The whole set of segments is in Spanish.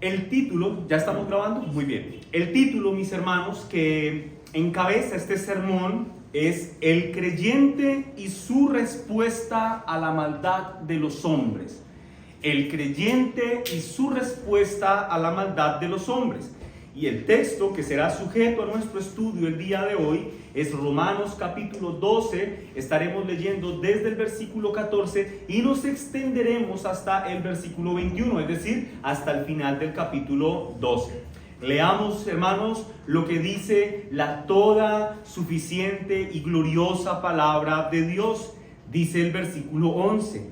El título, ¿ya estamos grabando? Muy bien. El título, mis hermanos, que encabeza este sermón es El creyente y su respuesta a la maldad de los hombres. El creyente y su respuesta a la maldad de los hombres. Y el texto que será sujeto a nuestro estudio el día de hoy es Romanos capítulo 12. Estaremos leyendo desde el versículo 14 y nos extenderemos hasta el versículo 21, es decir, hasta el final del capítulo 12. Leamos, hermanos, lo que dice la toda suficiente y gloriosa palabra de Dios. Dice el versículo 11: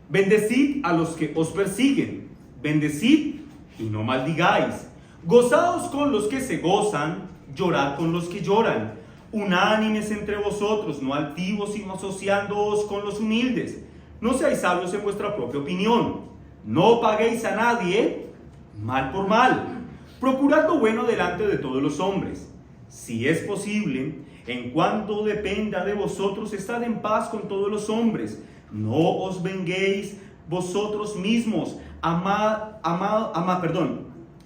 Bendecid a los que os persiguen, bendecid y no maldigáis. Gozaos con los que se gozan, llorad con los que lloran. Unánimes entre vosotros, no altivos, sino asociándoos con los humildes. No seáis sabios en vuestra propia opinión. No paguéis a nadie mal por mal. Procurad lo bueno delante de todos los hombres. Si es posible, en cuanto dependa de vosotros, estad en paz con todos los hombres. No os venguéis vosotros mismos,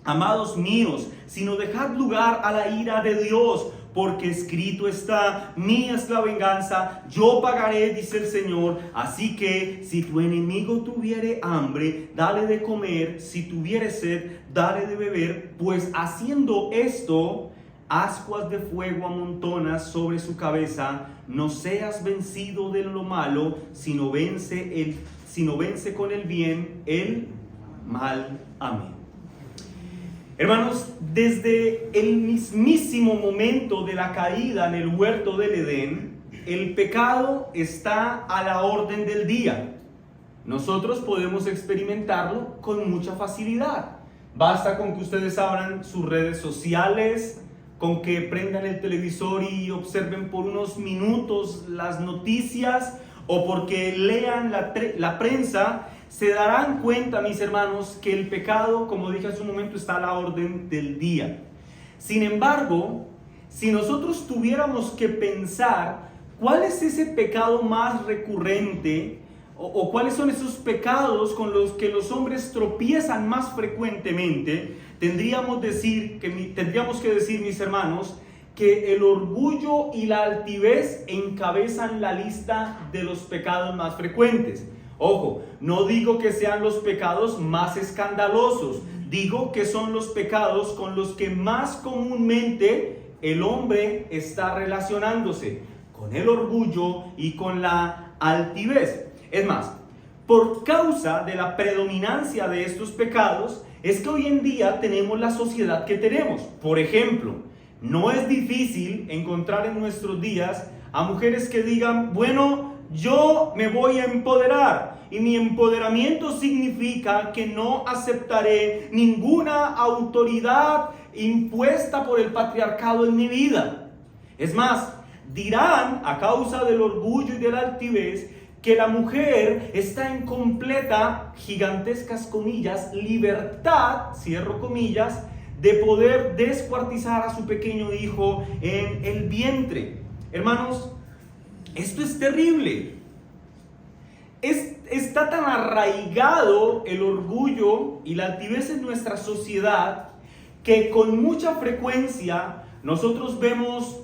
amados míos, sino dejad lugar a la ira de Dios, porque escrito está: mía es la venganza, yo pagaré, dice el Señor. Así que si tu enemigo tuviere hambre, dale de comer; si tuviere sed, dale de beber, pues haciendo esto, ascuas de fuego amontonas sobre su cabeza. No seas vencido de lo malo, sino vence con el bien el mal. Amén. Hermanos, desde el mismísimo momento de la caída en el huerto del Edén, el pecado está a la orden del día. Nosotros podemos experimentarlo con mucha facilidad. Basta con que ustedes abran sus redes sociales, con que prendan el televisor y observen por unos minutos las noticias, o porque lean la prensa. Se darán cuenta, mis hermanos, que el pecado, como dije hace un momento, está a la orden del día. Sin embargo, si nosotros tuviéramos que pensar cuál es ese pecado más recurrente, o cuáles son esos pecados con los que los hombres tropiezan más frecuentemente, tendríamos que decir, mis hermanos, que el orgullo y la altivez encabezan la lista de los pecados más frecuentes. Ojo, no digo que sean los pecados más escandalosos, digo que son los pecados con los que más comúnmente el hombre está relacionándose, con el orgullo y con la altivez. Es más, por causa de la predominancia de estos pecados, es que hoy en día tenemos la sociedad que tenemos. Por ejemplo, no es difícil encontrar en nuestros días a mujeres que digan: bueno, yo me voy a empoderar, y mi empoderamiento significa que no aceptaré ninguna autoridad impuesta por el patriarcado en mi vida. Es más, dirán, a causa del orgullo y de la altivez, que la mujer está en completa, gigantescas comillas, libertad, cierro comillas, de poder descuartizar a su pequeño hijo en el vientre. Hermanos, esto es terrible. Está tan arraigado el orgullo y la altivez en nuestra sociedad que con mucha frecuencia nosotros vemos,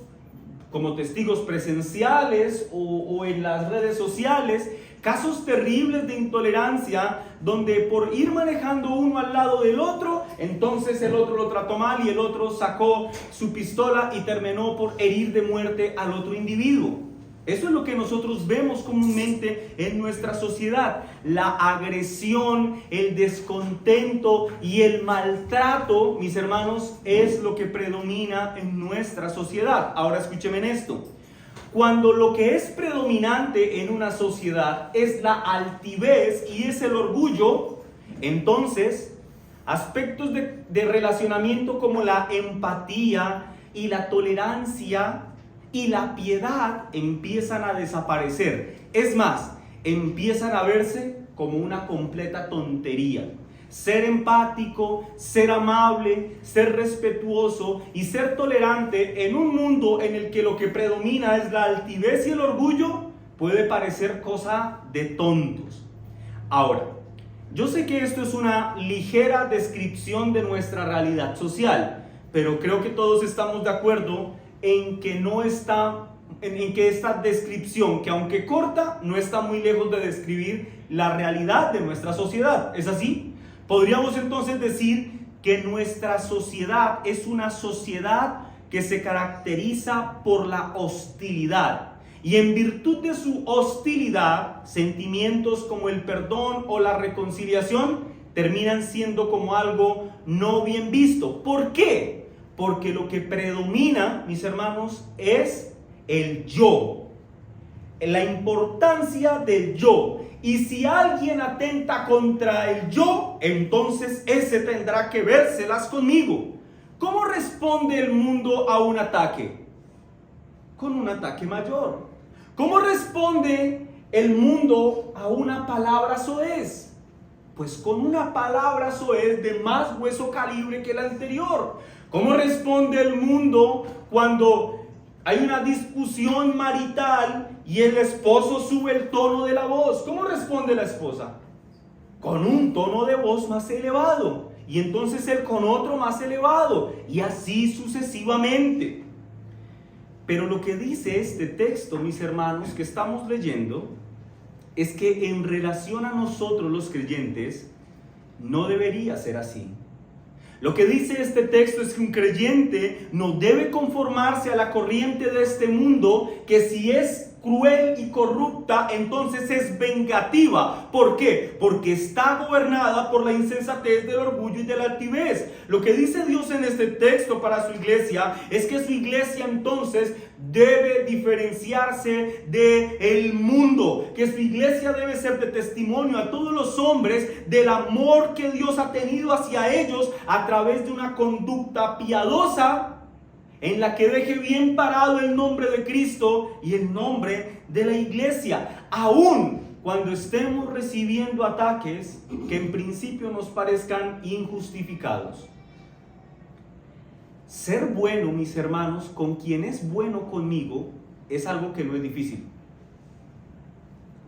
como testigos presenciales o en las redes sociales, casos terribles de intolerancia, donde por ir manejando uno al lado del otro, entonces el otro lo trató mal y el otro sacó su pistola y terminó por herir de muerte al otro individuo. Eso es lo que nosotros vemos comúnmente en nuestra sociedad. La agresión, el descontento y el maltrato, mis hermanos, es lo que predomina en nuestra sociedad. Ahora escúcheme en esto. Cuando lo que es predominante en una sociedad es la altivez y es el orgullo, entonces aspectos de relacionamiento como la empatía y la tolerancia y la piedad empiezan a desaparecer. Es más, empiezan a verse como una completa tontería. Ser empático, ser amable, ser respetuoso y ser tolerante en un mundo en el que lo que predomina es la altivez y el orgullo puede parecer cosa de tontos. Ahora, Yo sé que esto es una ligera descripción de nuestra realidad social, pero creo que todos estamos de acuerdo en que esta descripción, que aunque corta, no está muy lejos de describir la realidad de nuestra sociedad. ¿Es así? Podríamos entonces decir que nuestra sociedad es una sociedad que se caracteriza por la hostilidad. Y en virtud de su hostilidad, sentimientos como el perdón o la reconciliación terminan siendo como algo no bien visto. ¿Por qué? Porque lo que predomina, mis hermanos, es el yo. La importancia del yo. Y si alguien atenta contra el yo, entonces ese tendrá que vérselas conmigo. ¿Cómo responde el mundo a un ataque? Con un ataque mayor. ¿Cómo responde el mundo a una palabra soez? Pues con una palabra soez de más hueso calibre que la anterior. ¿Cómo responde el mundo cuando hay una discusión marital y el esposo sube el tono de la voz? ¿Cómo responde la esposa? Con un tono de voz más elevado. Y entonces él con otro más elevado. Y así sucesivamente. Pero lo que dice este texto, mis hermanos, que estamos leyendo, es que en relación a nosotros los creyentes, no debería ser así. Lo que dice este texto es que un creyente no debe conformarse a la corriente de este mundo, que si es cruel y corrupta, entonces es vengativa. ¿Por qué? Porque está gobernada por la insensatez del orgullo y de la altivez. Lo que dice Dios en este texto para su iglesia es que su iglesia entonces debe diferenciarse del mundo, que su iglesia debe ser de testimonio a todos los hombres del amor que Dios ha tenido hacia ellos a través de una conducta piadosa en la que deje bien parado el nombre de Cristo y el nombre de la iglesia, aún cuando estemos recibiendo ataques que en principio nos parezcan injustificados. Ser bueno, mis hermanos, con quien es bueno conmigo, es algo que no es difícil.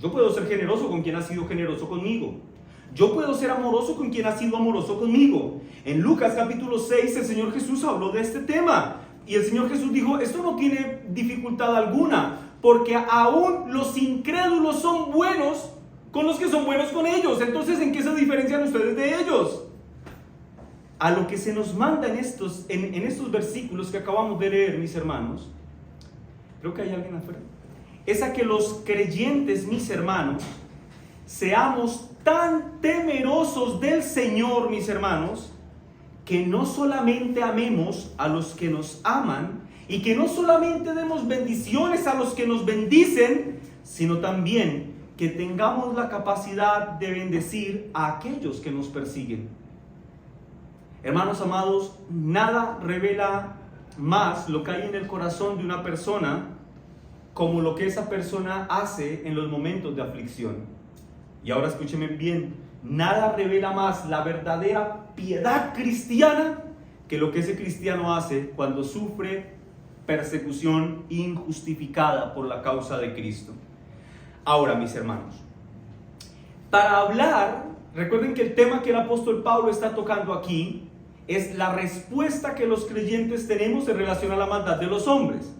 Yo puedo ser generoso con quien ha sido generoso conmigo. Yo puedo ser amoroso con quien ha sido amoroso conmigo. En Lucas capítulo 6 el Señor Jesús habló de este tema. Y el Señor Jesús dijo, esto no tiene dificultad alguna, porque aún los incrédulos son buenos con los que son buenos con ellos. Entonces, ¿en qué se diferencian ustedes de ellos? A lo que se nos manda en estos versículos que acabamos de leer, mis hermanos, creo que hay alguien afuera, es a que los creyentes, mis hermanos, seamos tan temerosos del Señor, mis hermanos, que no solamente amemos a los que nos aman y que no solamente demos bendiciones a los que nos bendicen, sino también que tengamos la capacidad de bendecir a aquellos que nos persiguen. Hermanos amados, nada revela más lo que hay en el corazón de una persona como lo que esa persona hace en los momentos de aflicción. Y ahora escúcheme bien. Nada revela más la verdadera piedad cristiana que lo que ese cristiano hace cuando sufre persecución injustificada por la causa de Cristo. Ahora, mis hermanos, para hablar, recuerden que el tema que el apóstol Pablo está tocando aquí es la respuesta que los creyentes tenemos en relación a la maldad de los hombres.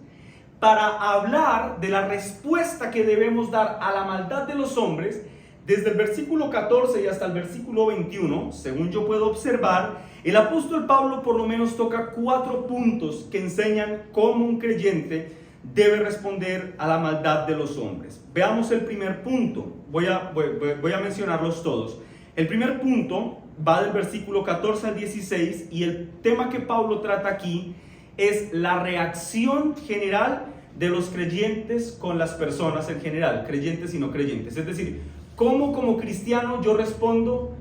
Para hablar de la respuesta que debemos dar a la maldad de los hombres, desde el versículo 14 y hasta el versículo 21, según yo puedo observar, el apóstol Pablo por lo menos toca 4 puntos que enseñan cómo un creyente debe responder a la maldad de los hombres. Veamos el primer punto. Voy a mencionarlos todos. El primer punto va del versículo 14 al 16 y el tema que Pablo trata aquí es la reacción general de los creyentes con las personas en general, creyentes y no creyentes. Es decir, cómo como cristiano yo respondo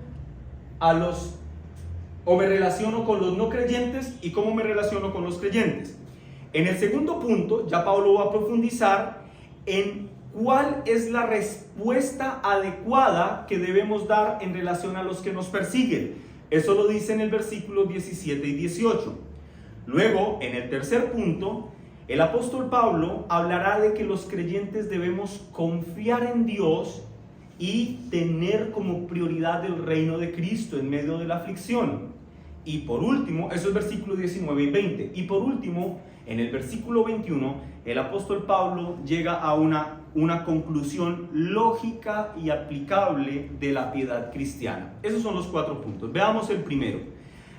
o me relaciono con los no creyentes y cómo me relaciono con los creyentes. En el segundo punto, ya Pablo va a profundizar en cuál es la respuesta adecuada que debemos dar en relación a los que nos persiguen. Eso lo dice en el versículo 17 y 18. Luego, en el tercer punto, el apóstol Pablo hablará de que los creyentes debemos confiar en Dios y tener como prioridad el reino de Cristo en medio de la aflicción. Y por último, eso es versículos 19 y 20. Y por último, en el versículo 21, el apóstol Pablo llega a una conclusión lógica y aplicable de la piedad cristiana. Esos son los 4 puntos. Veamos el primero.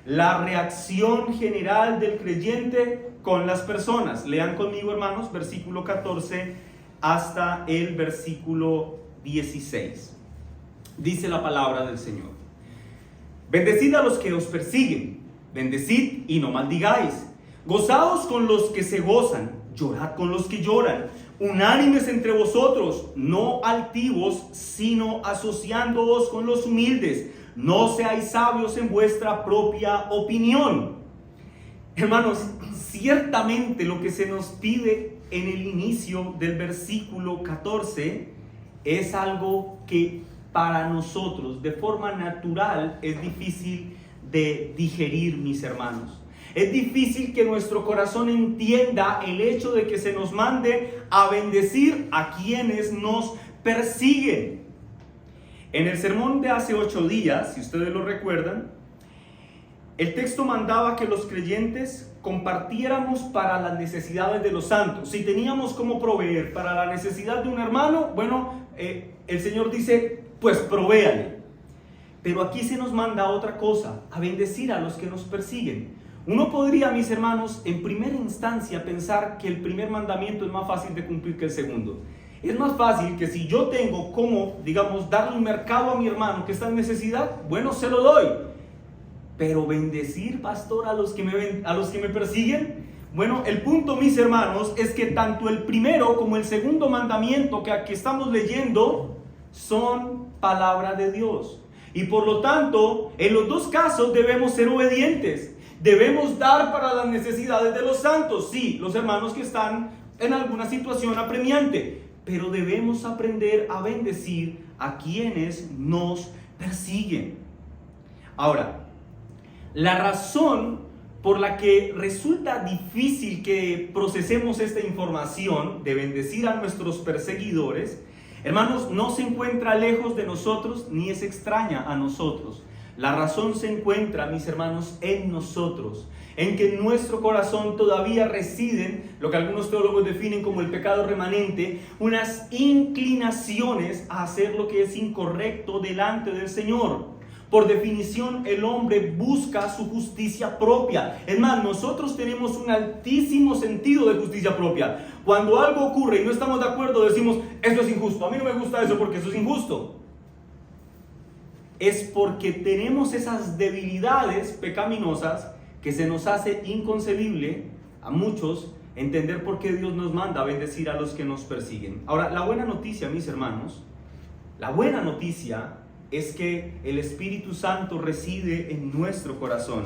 La reacción general del creyente con las personas. Lean conmigo, hermanos, versículo 14 hasta el versículo 16. Dice la palabra del Señor: bendecid a los que os persiguen, bendecid y no maldigáis, gozaos con los que se gozan, llorad con los que lloran, unánimes entre vosotros, no altivos, sino asociándoos con los humildes, no seáis sabios en vuestra propia opinión. Hermanos, ciertamente lo que se nos pide en el inicio del versículo 14 es algo que para nosotros de forma natural es difícil de digerir, mis hermanos. Es difícil que nuestro corazón entienda el hecho de que se nos mande a bendecir a quienes nos persiguen. En el sermón de hace 8 días, si ustedes lo recuerdan, el texto mandaba que los creyentes compartiéramos para las necesidades de los santos. Si teníamos cómo proveer para la necesidad de un hermano, bueno, el Señor dice, pues provéale. Pero aquí se nos manda otra cosa, a bendecir a los que nos persiguen. Uno podría, mis hermanos, en primera instancia pensar que el primer mandamiento es más fácil de cumplir que el segundo. Es más fácil que si yo tengo como, digamos, darle un mercado a mi hermano que está en necesidad, bueno, se lo doy. Pero bendecir, pastor, a los que me persiguen. Bueno, el punto, mis hermanos, es que tanto el primero como el segundo mandamiento que aquí estamos leyendo son palabra de Dios. Y por lo tanto, en los dos casos debemos ser obedientes. Debemos dar para las necesidades de los santos. Sí, los hermanos que están en alguna situación apremiante. Pero debemos aprender a bendecir a quienes nos persiguen. Ahora, la razón por la que resulta difícil que procesemos esta información de bendecir a nuestros perseguidores, hermanos, no se encuentra lejos de nosotros ni es extraña a nosotros. La razón se encuentra, mis hermanos, en nosotros, en que en nuestro corazón todavía residen lo que algunos teólogos definen como el pecado remanente, unas inclinaciones a hacer lo que es incorrecto delante del Señor. Por definición, el hombre busca su justicia propia. Es más, nosotros tenemos un altísimo sentido de justicia propia. Cuando algo ocurre y no estamos de acuerdo, decimos, esto es injusto. A mí no me gusta eso porque eso es injusto. Es porque tenemos esas debilidades pecaminosas que se nos hace inconcebible a muchos entender por qué Dios nos manda a bendecir a los que nos persiguen. Ahora, la buena noticia, mis hermanos, la buena noticia es que el Espíritu Santo reside en nuestro corazón.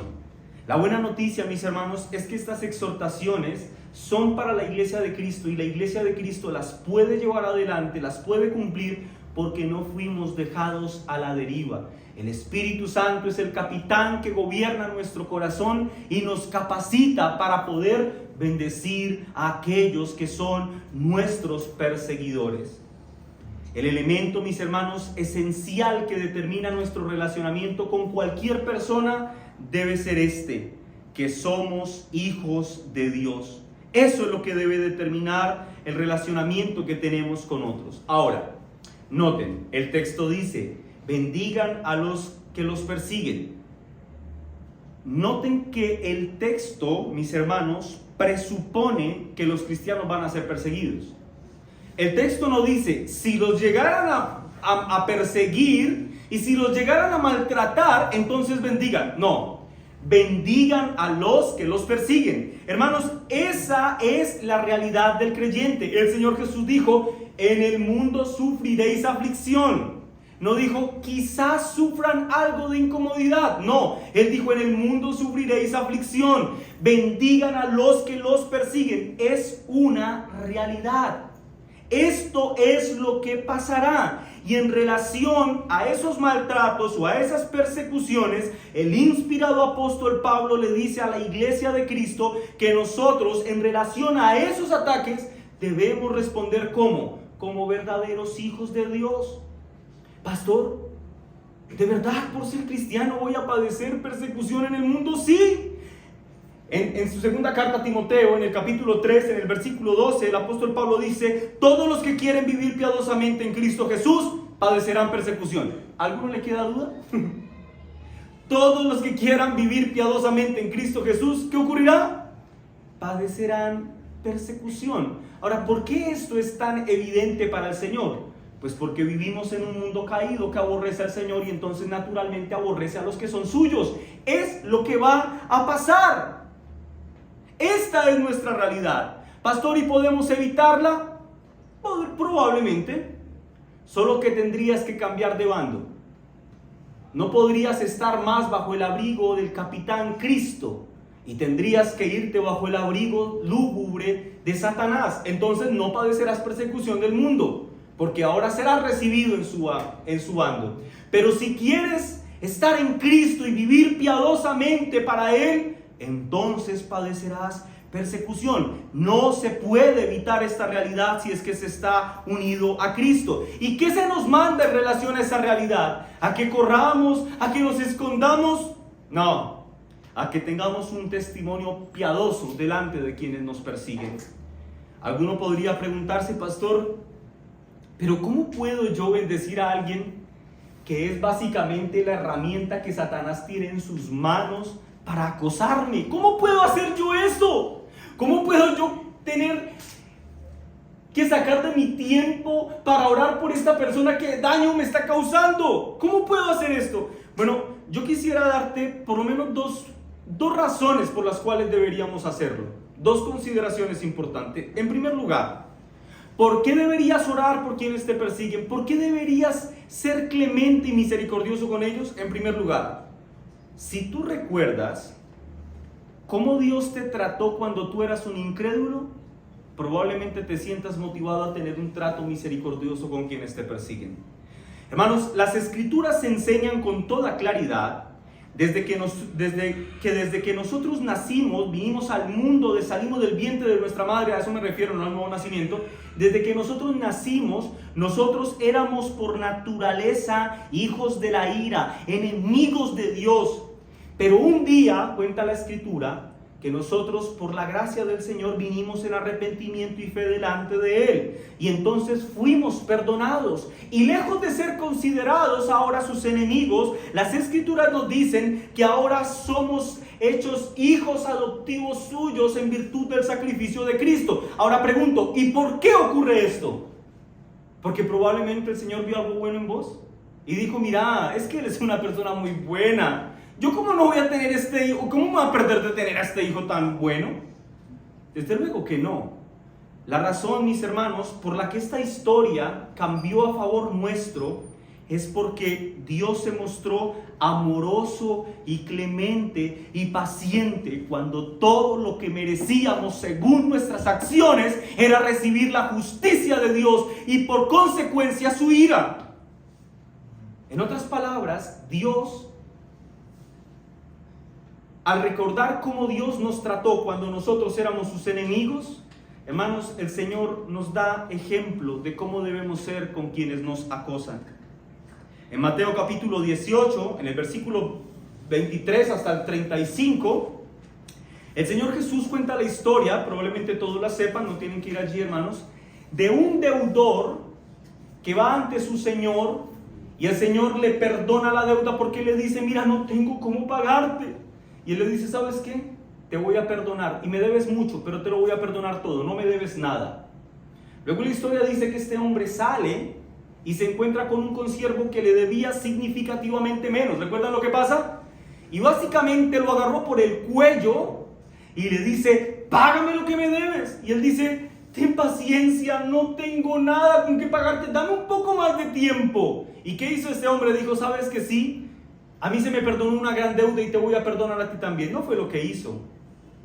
La buena noticia, mis hermanos, es que estas exhortaciones son para la iglesia de Cristo y la iglesia de Cristo las puede llevar adelante, las puede cumplir porque no fuimos dejados a la deriva. El Espíritu Santo es el capitán que gobierna nuestro corazón y nos capacita para poder bendecir a aquellos que son nuestros perseguidores. El elemento, mis hermanos, esencial que determina nuestro relacionamiento con cualquier persona debe ser que somos hijos de Dios. Eso es lo que debe determinar el relacionamiento que tenemos con otros. Ahora, noten, el texto dice, bendigan a los que los persiguen. Noten que el texto, mis hermanos, presupone que los cristianos van a ser perseguidos. El texto no dice, si los llegaran a perseguir y si los llegaran a maltratar, entonces bendigan. No, bendigan a los que los persiguen. Hermanos, esa es la realidad del creyente. El Señor Jesús dijo, en el mundo sufriréis aflicción. No dijo, quizás sufran algo de incomodidad. No, Él dijo, en el mundo sufriréis aflicción. Bendigan a los que los persiguen. Es una realidad. Esto es lo que pasará. Y en relación a esos maltratos o a esas persecuciones, el inspirado apóstol Pablo le dice a la iglesia de Cristo que nosotros, en relación a esos ataques, debemos responder como verdaderos hijos de Dios. Pastor, ¿de verdad por ser cristiano voy a padecer persecución en el mundo? Sí. En su segunda carta a Timoteo, en el capítulo 3, en el versículo 12, el apóstol Pablo dice: todos los que quieren vivir piadosamente en Cristo Jesús padecerán persecución. ¿A alguno le queda duda? Todos los que quieran vivir piadosamente en Cristo Jesús, ¿qué ocurrirá? Padecerán persecución. Ahora, ¿por qué esto es tan evidente para el Señor? Pues porque vivimos en un mundo caído que aborrece al Señor y entonces naturalmente aborrece a los que son suyos. Es lo que va a pasar. Esta es nuestra realidad. Pastor, ¿y podemos evitarla? Probablemente. Solo que tendrías que cambiar de bando. No podrías estar más bajo el abrigo del capitán Cristo y tendrías que irte bajo el abrigo lúgubre de Satanás. Entonces no padecerás persecución del mundo, porque ahora serás recibido en su bando. Pero si quieres estar en Cristo y vivir piadosamente para Él, entonces padecerás persecución. No se puede evitar esta realidad si es que se está unido a Cristo. ¿Y qué se nos manda en relación a esa realidad? ¿A que corramos? ¿A que nos escondamos? No, a que tengamos un testimonio piadoso delante de quienes nos persiguen. Alguno podría preguntarse: pastor, pero ¿cómo puedo yo bendecir a alguien que es básicamente la herramienta que Satanás tiene en sus manos para acosarme? ¿Cómo puedo hacer yo eso? ¿Cómo puedo yo tener que sacar de mi tiempo para orar por esta persona que daño me está causando? ¿Cómo puedo hacer esto? Bueno, yo quisiera darte por lo menos dos razones por las cuales deberíamos hacerlo. Dos consideraciones importantes. En primer lugar, ¿por qué deberías orar por quienes te persiguen? ¿Por qué deberías ser clemente y misericordioso con ellos? En primer lugar, si tú recuerdas cómo Dios te trató cuando tú eras un incrédulo, probablemente te sientas motivado a tener un trato misericordioso con quienes te persiguen. Hermanos, las Escrituras enseñan con toda claridad desde que nosotros nacimos, vinimos al mundo, salimos del vientre de nuestra madre, a eso me refiero, no al nuevo nacimiento. Desde que nosotros nacimos, nosotros éramos por naturaleza hijos de la ira, enemigos de Dios. Pero un día, cuenta la Escritura, que nosotros por la gracia del Señor vinimos en arrepentimiento y fe delante de Él. Y entonces fuimos perdonados. Y lejos de ser considerados ahora sus enemigos, las Escrituras nos dicen que ahora somos hechos hijos adoptivos suyos en virtud del sacrificio de Cristo. Ahora pregunto, ¿y por qué ocurre esto? Porque probablemente el Señor vio algo bueno en vos y dijo: mira, es que eres una persona muy buena. ¿Yo cómo no voy a tener este hijo? ¿Cómo me voy a perder de tener a este hijo tan bueno? Desde luego que no. La razón, mis hermanos, por la que esta historia cambió a favor nuestro es porque Dios se mostró amoroso y clemente y paciente cuando todo lo que merecíamos según nuestras acciones era recibir la justicia de Dios y por consecuencia su ira. En otras palabras, Dios, al recordar cómo Dios nos trató cuando nosotros éramos sus enemigos, hermanos, el Señor nos da ejemplo de cómo debemos ser con quienes nos acosan. En Mateo capítulo 18, en el versículo 23 hasta el 35, el Señor Jesús cuenta la historia, probablemente todos la sepan, no tienen que ir allí, hermanos, de un deudor que va ante su Señor y el Señor le perdona la deuda porque le dice: mira, no tengo cómo pagarte. Y él le dice: ¿sabes qué? Te voy a perdonar y me debes mucho, pero te lo voy a perdonar todo, no me debes nada. Luego la historia dice que este hombre sale y se encuentra con un consiervo que le debía significativamente menos. ¿Recuerdan lo que pasa? Y básicamente lo agarró por el cuello y le dice: págame lo que me debes. Y él dice: ten paciencia, no tengo nada con qué pagarte, dame un poco más de tiempo. ¿Y qué hizo este hombre? Dijo: ¿sabes que sí? A mí se me perdonó una gran deuda y te voy a perdonar a ti también. No fue lo que hizo.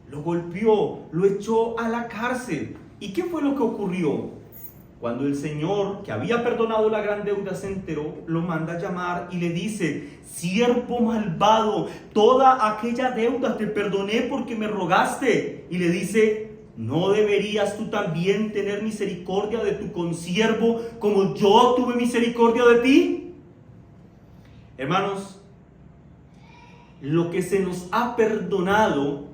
Lo golpeó, lo echó a la cárcel. ¿Y qué fue lo que ocurrió? Cuando el Señor, que había perdonado la gran deuda, se enteró, lo manda a llamar y le dice: siervo malvado, toda aquella deuda te perdoné porque me rogaste. Y le dice: ¿no deberías tú también tener misericordia de tu consiervo como yo tuve misericordia de ti? Hermanos, lo que se nos ha perdonado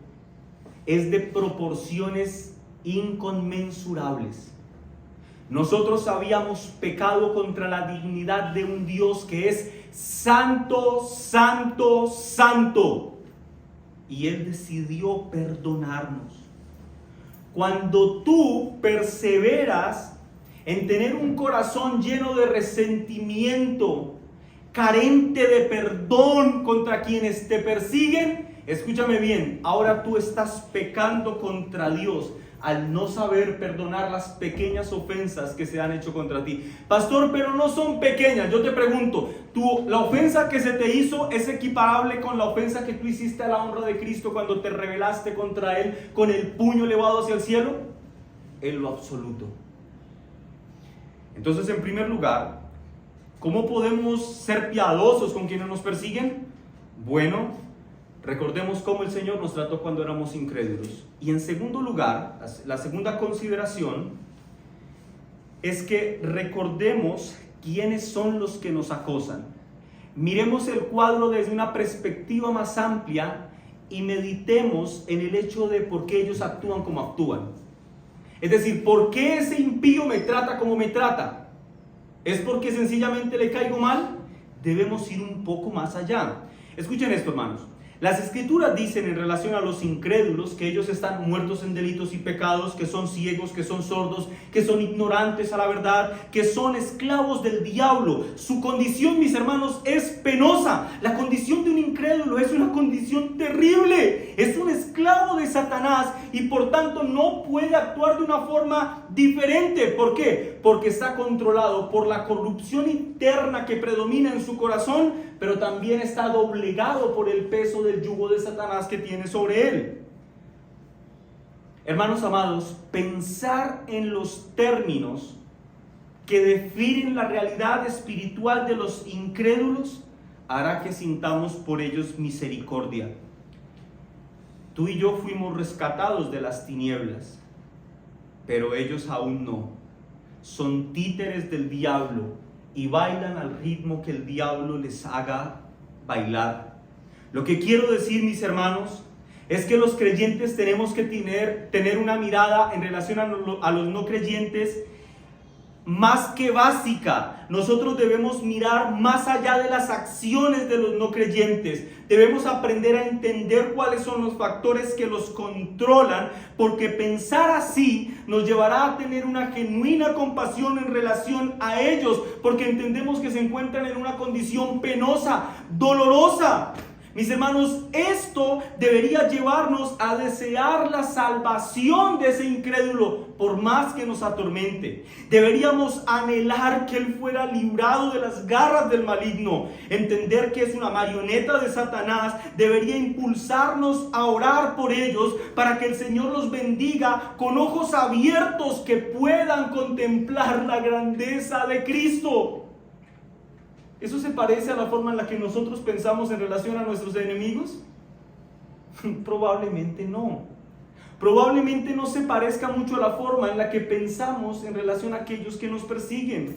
es de proporciones inconmensurables. Nosotros habíamos pecado contra la dignidad de un Dios que es santo, santo, santo. Y Él decidió perdonarnos. Cuando tú perseveras en tener un corazón lleno de resentimiento, carente de perdón contra quienes te persiguen, escúchame bien, ahora tú estás pecando contra Dios al no saber perdonar las pequeñas ofensas que se han hecho contra ti. Pastor, pero no son pequeñas. Yo te pregunto, ¿la ofensa que se te hizo es equiparable con la ofensa que tú hiciste a la honra de Cristo cuando te rebelaste contra Él con el puño elevado hacia el cielo? En lo absoluto. Entonces, en primer lugar, ¿cómo podemos ser piadosos con quienes nos persiguen? Bueno, recordemos cómo el Señor nos trató cuando éramos incrédulos. Y en segundo lugar, la segunda consideración es que recordemos quiénes son los que nos acosan. Miremos el cuadro desde una perspectiva más amplia y meditemos en el hecho de por qué ellos actúan como actúan. Es decir, ¿por qué ese impío me trata como me trata? ¿Es porque sencillamente le caigo mal? Debemos ir un poco más allá. Escuchen esto, hermanos. Las Escrituras dicen en relación a los incrédulos que ellos están muertos en delitos y pecados, que son ciegos, que son sordos, que son ignorantes a la verdad, que son esclavos del diablo. Su condición, mis hermanos, es penosa. La condición de un incrédulo es una condición terrible. Es un esclavo de Satanás y por tanto no puede actuar de una forma diferente. ¿Por qué? Porque está controlado por la corrupción interna que predomina en su corazón, pero también está doblegado por el peso del yugo de Satanás que tiene sobre él. Hermanos amados, pensar en los términos que definen la realidad espiritual de los incrédulos hará que sintamos por ellos misericordia. Tú y yo fuimos rescatados de las tinieblas, pero ellos aún no. Son títeres del diablo y bailan al ritmo que el diablo les haga bailar. Lo que quiero decir, mis hermanos, es que los creyentes tenemos que tener una mirada en relación a los no creyentes más que básica. Nosotros debemos mirar más allá de las acciones de los no creyentes. Debemos aprender a entender cuáles son los factores que los controlan, porque pensar así nos llevará a tener una genuina compasión en relación a ellos, porque entendemos que se encuentran en una condición penosa, dolorosa. Mis hermanos, esto debería llevarnos a desear la salvación de ese incrédulo, por más que nos atormente. Deberíamos anhelar que él fuera librado de las garras del maligno. Entender que es una marioneta de Satanás debería impulsarnos a orar por ellos para que el Señor los bendiga con ojos abiertos que puedan contemplar la grandeza de Cristo. ¿Eso se parece a la forma en la que nosotros pensamos en relación a nuestros enemigos? Probablemente no. Probablemente no se parezca mucho a la forma en la que pensamos en relación a aquellos que nos persiguen.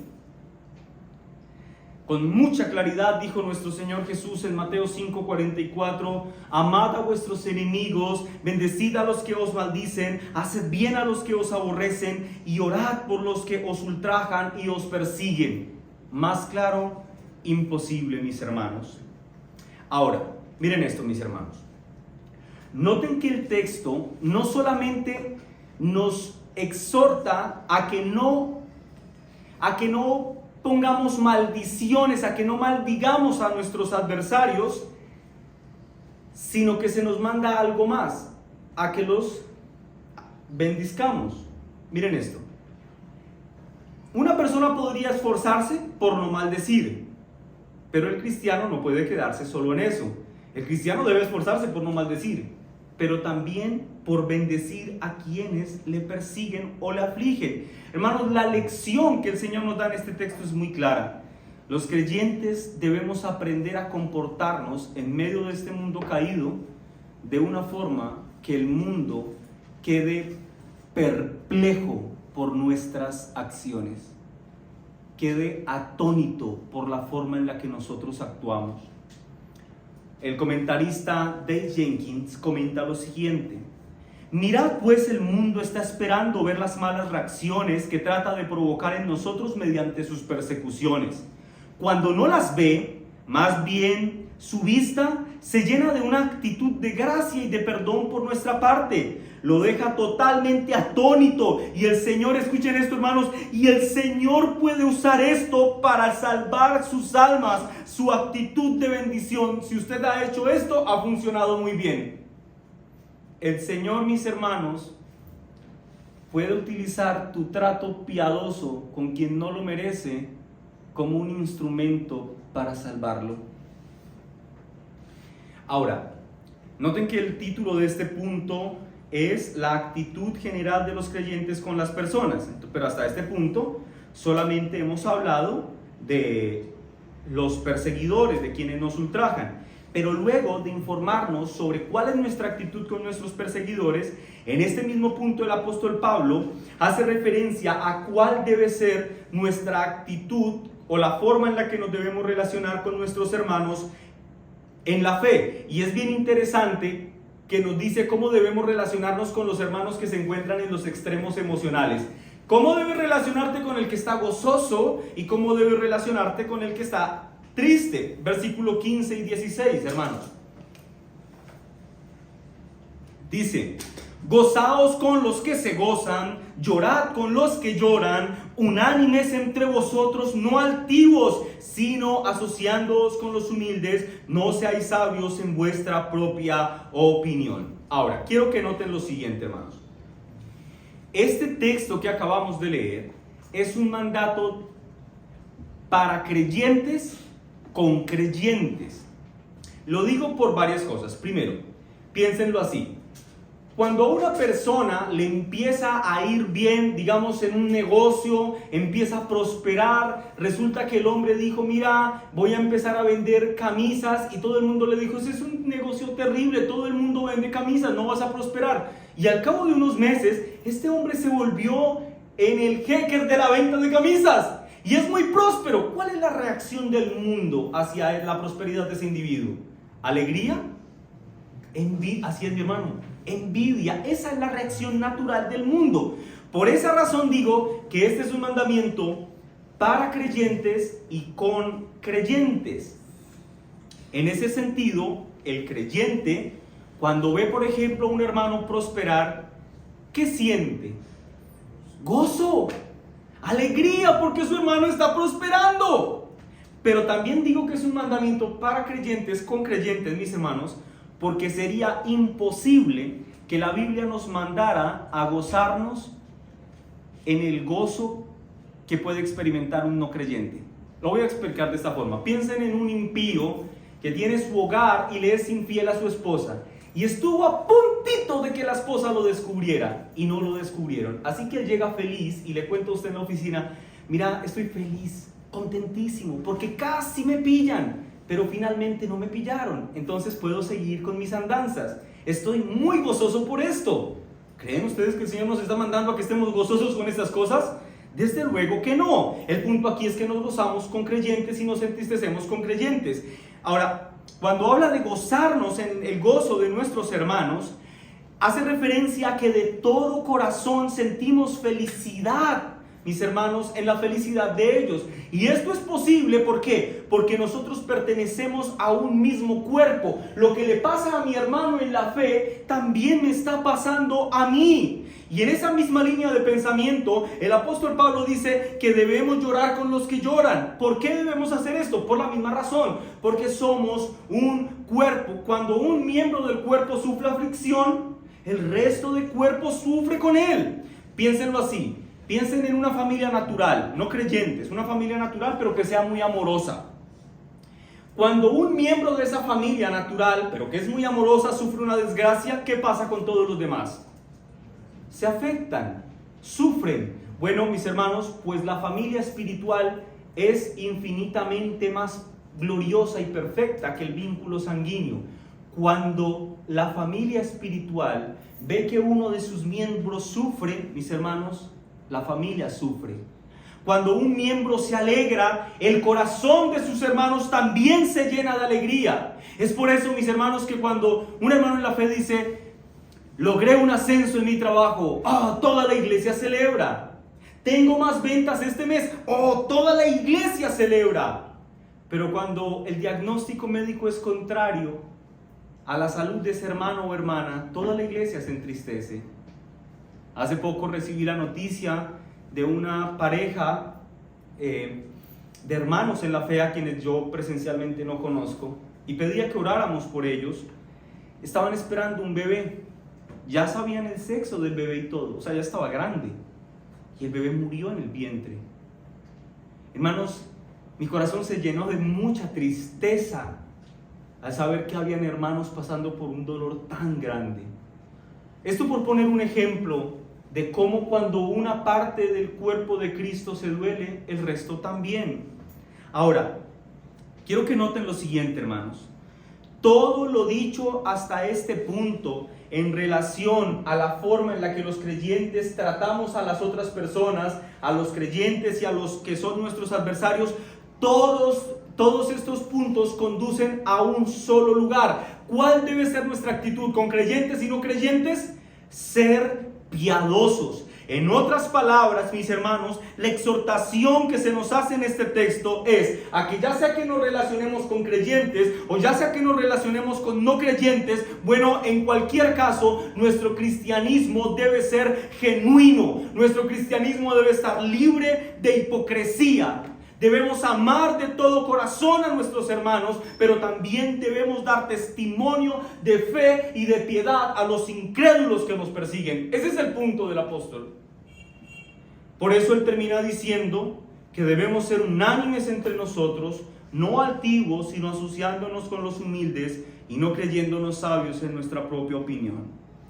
Con mucha claridad dijo nuestro Señor Jesús en Mateo 5:44: amad a vuestros enemigos, bendecid a los que os maldicen, haced bien a los que os aborrecen y orad por los que os ultrajan y os persiguen. Más claro, imposible, mis hermanos. Ahora, miren esto, mis hermanos. Noten que el texto no solamente nos exhorta a que no pongamos maldiciones, a que no maldigamos a nuestros adversarios, sino que se nos manda algo más, a que los bendizcamos. Miren esto. Una persona podría esforzarse por no maldecir, pero el cristiano no puede quedarse solo en eso. El cristiano debe esforzarse por no maldecir, pero también por bendecir a quienes le persiguen o le afligen. Hermanos, la lección que el Señor nos da en este texto es muy clara. Los creyentes debemos aprender a comportarnos en medio de este mundo caído de una forma que el mundo quede perplejo por nuestras acciones. quede atónito por la forma en la que nosotros actuamos. El comentarista Dave Jenkins comenta lo siguiente: mirad pues, el mundo está esperando ver las malas reacciones que trata de provocar en nosotros mediante sus persecuciones. Cuando no las ve, más bien su vista se llena de una actitud de gracia y de perdón por nuestra parte. Lo deja totalmente atónito. Y el Señor, escuchen esto, hermanos, y el Señor puede usar esto para salvar sus almas, su actitud de bendición. Si usted ha hecho esto, ha funcionado muy bien. El Señor, mis hermanos, puede utilizar tu trato piadoso con quien no lo merece como un instrumento para salvarlo. Ahora, noten que el título de este punto es la actitud general de los creyentes con las personas. Pero hasta este punto solamente hemos hablado de los perseguidores, de quienes nos ultrajan. Pero luego de informarnos sobre cuál es nuestra actitud con nuestros perseguidores, en este mismo punto el apóstol Pablo hace referencia a cuál debe ser nuestra actitud o la forma en la que nos debemos relacionar con nuestros hermanos en la fe. Y es bien interesante que nos dice cómo debemos relacionarnos con los hermanos que se encuentran en los extremos emocionales. ¿Cómo debes relacionarte con el que está gozoso y cómo debes relacionarte con el que está triste? Versículo 15 y 16, hermanos. Dice: gozaos con los que se gozan, llorad con los que lloran, unánimes entre vosotros, no altivos, sino asociándoos con los humildes, no seáis sabios en vuestra propia opinión. Ahora, quiero que noten lo siguiente, hermanos. Este texto que acabamos de leer es un mandato para creyentes con creyentes. Lo digo por varias cosas. Primero, piénsenlo así. Cuando a una persona le empieza a ir bien, digamos en un negocio, empieza a prosperar, resulta que el hombre dijo: mira, voy a empezar a vender camisas, y todo el mundo le dijo: ese es un negocio terrible, todo el mundo vende camisas, no vas a prosperar. Y al cabo de unos meses, este hombre se volvió en el jeque de la venta de camisas y es muy próspero. ¿Cuál es la reacción del mundo hacia la prosperidad de ese individuo? ¿Alegría? Así es, mi hermano. Envidia. Esa es la reacción natural del mundo. Por esa razón digo que este es un mandamiento para creyentes y con creyentes. En ese sentido, el creyente, cuando ve, por ejemplo, a un hermano prosperar, ¿qué siente? Gozo, alegría, porque su hermano está prosperando. Pero también digo que es un mandamiento para creyentes con creyentes, mis hermanos, porque sería imposible que la Biblia nos mandara a gozarnos en el gozo que puede experimentar un no creyente. Lo voy a explicar de esta forma. Piensen en un impío que tiene su hogar y le es infiel a su esposa, y estuvo a puntito de que la esposa lo descubriera, y no lo descubrieron. Así que él llega feliz y le cuenta a usted en la oficina: mira, estoy feliz, contentísimo, porque casi me pillan, pero finalmente no me pillaron, entonces puedo seguir con mis andanzas. Estoy muy gozoso por esto. ¿Creen ustedes que el Señor nos está mandando a que estemos gozosos con estas cosas? Desde luego que no. El punto aquí es que nos gozamos con creyentes y nos entristecemos con creyentes. Ahora, cuando habla de gozarnos en el gozo de nuestros hermanos, hace referencia a que de todo corazón sentimos felicidad, mis hermanos, en la felicidad de ellos. Y esto es posible, ¿por qué? Porque nosotros pertenecemos a un mismo cuerpo. Lo que le pasa a mi hermano en la fe, también me está pasando a mí. Y en esa misma línea de pensamiento, el apóstol Pablo dice que debemos llorar con los que lloran. ¿Por qué debemos hacer esto? Por la misma razón, porque somos un cuerpo. Cuando un miembro del cuerpo sufre aflicción, el resto del cuerpo sufre con él. Piénsenlo así. Piensen en una familia natural, no creyentes, una familia natural pero que sea muy amorosa. Cuando un miembro de esa familia natural, pero que es muy amorosa, sufre una desgracia, ¿qué pasa con todos los demás? Se afectan, sufren. Bueno, mis hermanos, pues la familia espiritual es infinitamente más gloriosa y perfecta que el vínculo sanguíneo. Cuando la familia espiritual ve que uno de sus miembros sufre, mis hermanos, la familia sufre. Cuando un miembro se alegra, el corazón de sus hermanos también se llena de alegría. Es por eso, mis hermanos, que cuando un hermano en la fe dice, logré un ascenso en mi trabajo, toda la iglesia celebra. Tengo más ventas este mes, toda la iglesia celebra. Pero cuando el diagnóstico médico es contrario a la salud de ese hermano o hermana, toda la iglesia se entristece. Hace poco recibí la noticia de una pareja de hermanos en la fe a quienes yo presencialmente no conozco, y pedía que oráramos por ellos. Estaban esperando un bebé, ya sabían el sexo del bebé y todo, o sea, ya estaba grande, y el bebé murió en el vientre. Hermanos, mi corazón se llenó de mucha tristeza al saber que habían hermanos pasando por un dolor tan grande. Esto por poner un ejemplo de cómo cuando una parte del cuerpo de Cristo se duele, el resto también. Ahora, quiero que noten lo siguiente, hermanos. Todo lo dicho hasta este punto en relación a la forma en la que los creyentes tratamos a las otras personas, a los creyentes y a los que son nuestros adversarios, todos estos puntos conducen a un solo lugar. ¿Cuál debe ser nuestra actitud con creyentes y no creyentes? Ser piadosos. En otras palabras, mis hermanos, la exhortación que se nos hace en este texto es a que ya sea que nos relacionemos con creyentes o ya sea que nos relacionemos con no creyentes, bueno, en cualquier caso, nuestro cristianismo debe ser genuino. Nuestro cristianismo debe estar libre de hipocresía. Debemos amar de todo corazón a nuestros hermanos, pero también debemos dar testimonio de fe y de piedad a los incrédulos que nos persiguen. Ese es el punto del apóstol. Por eso él termina diciendo que debemos ser unánimes entre nosotros, no altivos, sino asociándonos con los humildes y no creyéndonos sabios en nuestra propia opinión.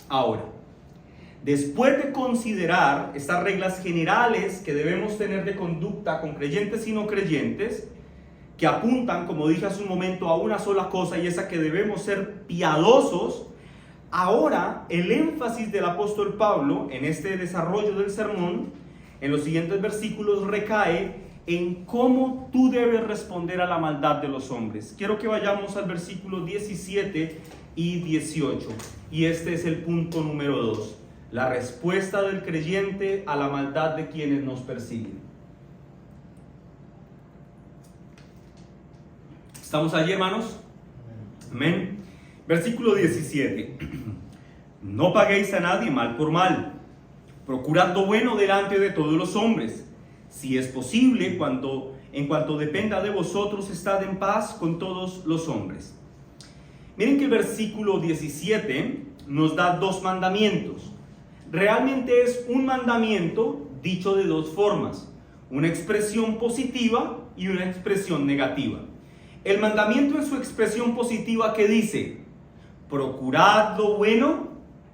Ahora, después de considerar estas reglas generales que debemos tener de conducta con creyentes y no creyentes, que apuntan, como dije hace un momento, a una sola cosa, y esa que debemos ser piadosos, ahora el énfasis del apóstol Pablo en este desarrollo del sermón, en los siguientes versículos, recae en cómo tú debes responder a la maldad de los hombres. Quiero que vayamos al versículo 17 y 18, y este es el punto número 2. La respuesta del creyente a la maldad de quienes nos persiguen. ¿Estamos allí, hermanos? Amén. Versículo 17. No paguéis a nadie mal por mal. Procurad lo bueno delante de todos los hombres. Si es posible, en cuanto dependa de vosotros, estad en paz con todos los hombres. Miren que el versículo 17 nos da dos mandamientos. Realmente es un mandamiento dicho de dos formas, una expresión positiva y una expresión negativa. El mandamiento en su expresión positiva que dice, procurad lo bueno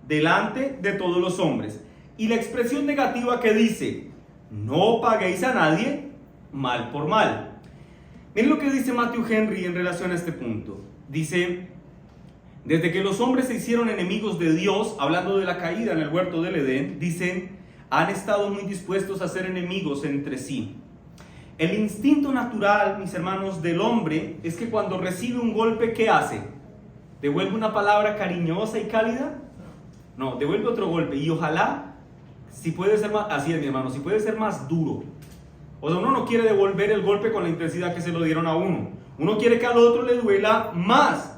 delante de todos los hombres. Y la expresión negativa que dice, no paguéis a nadie mal por mal. Miren lo que dice Matthew Henry en relación a este punto. Dice, desde que los hombres se hicieron enemigos de Dios, hablando de la caída en el huerto del Edén, dicen, han estado muy dispuestos a ser enemigos entre sí. El instinto natural, mis hermanos, del hombre es que cuando recibe un golpe, ¿qué hace? ¿Devuelve una palabra cariñosa y cálida? No, devuelve otro golpe, y ojalá, si puede ser más, así es mi hermano, si puede ser más duro. O sea, uno no quiere devolver el golpe con la intensidad que se lo dieron a uno. Uno quiere que al otro le duela más.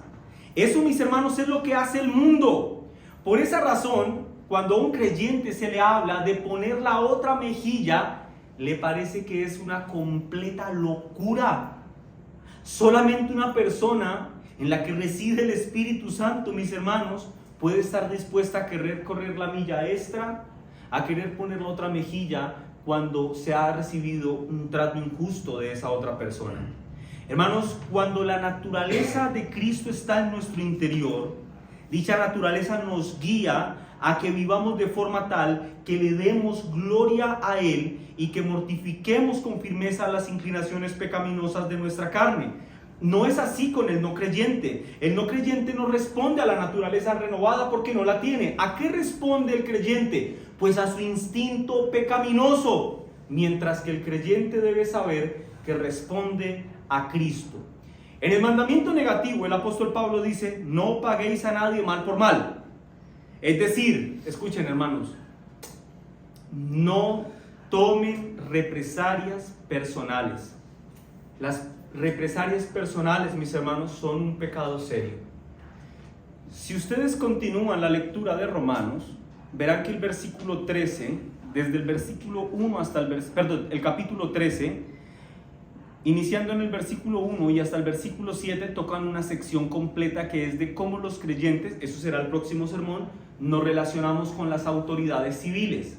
Eso, mis hermanos, es lo que hace el mundo. Por esa razón, cuando a un creyente se le habla de poner la otra mejilla, le parece que es una completa locura. Solamente una persona en la que reside el Espíritu Santo, mis hermanos, puede estar dispuesta a querer correr la milla extra, a querer poner la otra mejilla cuando se ha recibido un trato injusto de esa otra persona. Hermanos, cuando la naturaleza de Cristo está en nuestro interior, dicha naturaleza nos guía a que vivamos de forma tal que le demos gloria a Él y que mortifiquemos con firmeza las inclinaciones pecaminosas de nuestra carne. No es así con el no creyente. El no creyente no responde a la naturaleza renovada porque no la tiene. ¿A qué responde el creyente? Pues a su instinto pecaminoso. mientras que el creyente debe saber que responde a Cristo. En el mandamiento negativo, el apóstol Pablo dice, no paguéis a nadie mal por mal. Es decir, escuchen hermanos, no tomen represalias personales. Las represalias personales, mis hermanos, son un pecado serio. Si ustedes continúan la lectura de Romanos, verán que el versículo 13, desde el versículo 1 hasta el capítulo 13, iniciando en el versículo 1 y hasta el versículo 7, tocan una sección completa que es de cómo los creyentes, eso será el próximo sermón, nos relacionamos con las autoridades civiles.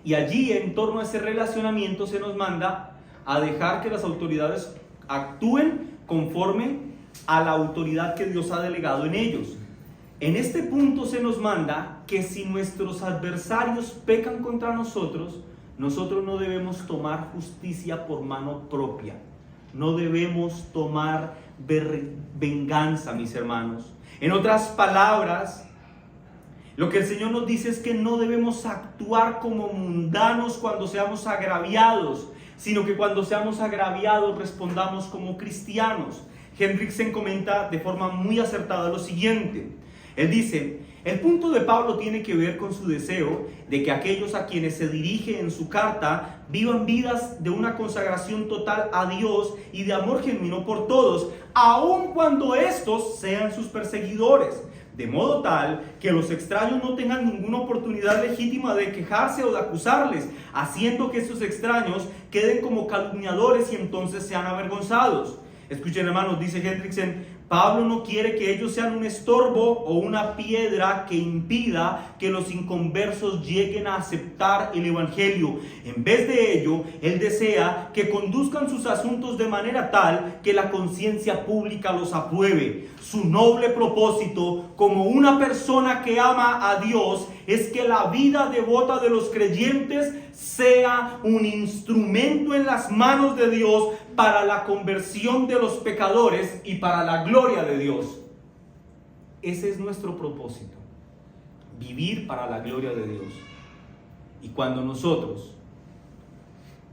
Y allí, en torno a ese relacionamiento, se nos manda a dejar que las autoridades actúen conforme a la autoridad que Dios ha delegado en ellos. En este punto se nos manda que si nuestros adversarios pecan contra nosotros, nosotros no debemos tomar justicia por mano propia. No debemos tomar venganza, mis hermanos. En otras palabras, lo que el Señor nos dice es que no debemos actuar como mundanos cuando seamos agraviados, sino que cuando seamos agraviados respondamos como cristianos. Hendriksen comenta de forma muy acertada lo siguiente. Él dice, el punto de Pablo tiene que ver con su deseo de que aquellos a quienes se dirige en su carta vivan vidas de una consagración total a Dios y de amor genuino por todos, aun cuando estos sean sus perseguidores. De modo tal que los extraños no tengan ninguna oportunidad legítima de quejarse o de acusarles, haciendo que esos extraños queden como calumniadores y entonces sean avergonzados. Escuchen hermanos, dice Hendriksen, Pablo no quiere que ellos sean un estorbo o una piedra que impida que los inconversos lleguen a aceptar el evangelio. En vez de ello, él desea que conduzcan sus asuntos de manera tal que la conciencia pública los apruebe. Su noble propósito como una persona que ama a Dios es que la vida devota de los creyentes sea un instrumento en las manos de Dios para la conversión de los pecadores y para la gloria de Dios. Ese es nuestro propósito, vivir para la gloria de Dios. Y cuando nosotros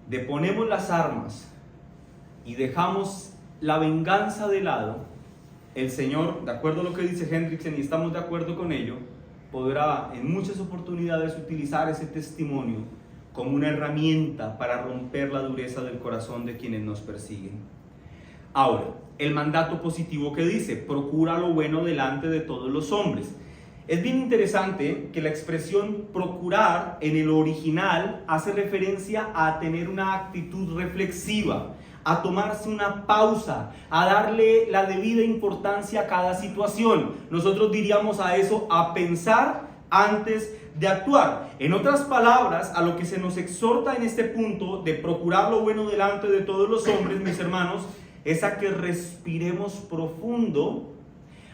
deponemos las armas y dejamos la venganza de lado, el Señor, de acuerdo a lo que dice Hendriksen, y estamos de acuerdo con ello, podrá en muchas oportunidades utilizar ese testimonio como una herramienta para romper la dureza del corazón de quienes nos persiguen. Ahora, el mandato positivo que dice, procura lo bueno delante de todos los hombres. Es bien interesante que la expresión procurar en el original hace referencia a tener una actitud reflexiva, a tomarse una pausa, a darle la debida importancia a cada situación. Nosotros diríamos a eso, a pensar antes de actuar. En otras palabras, a lo que se nos exhorta en este punto de procurar lo bueno delante de todos los hombres, mis hermanos, es a que respiremos profundo,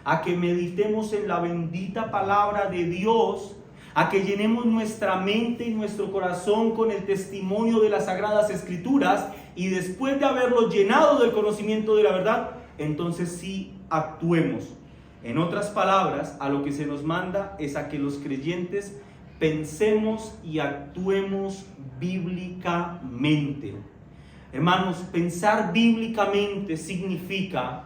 a que meditemos en la bendita palabra de Dios, a que llenemos nuestra mente y nuestro corazón con el testimonio de las Sagradas Escrituras, y después de haberlo llenado del conocimiento de la verdad, entonces sí actuemos. En otras palabras, a lo que se nos manda es a que los creyentes pensemos y actuemos bíblicamente. Hermanos, pensar bíblicamente significa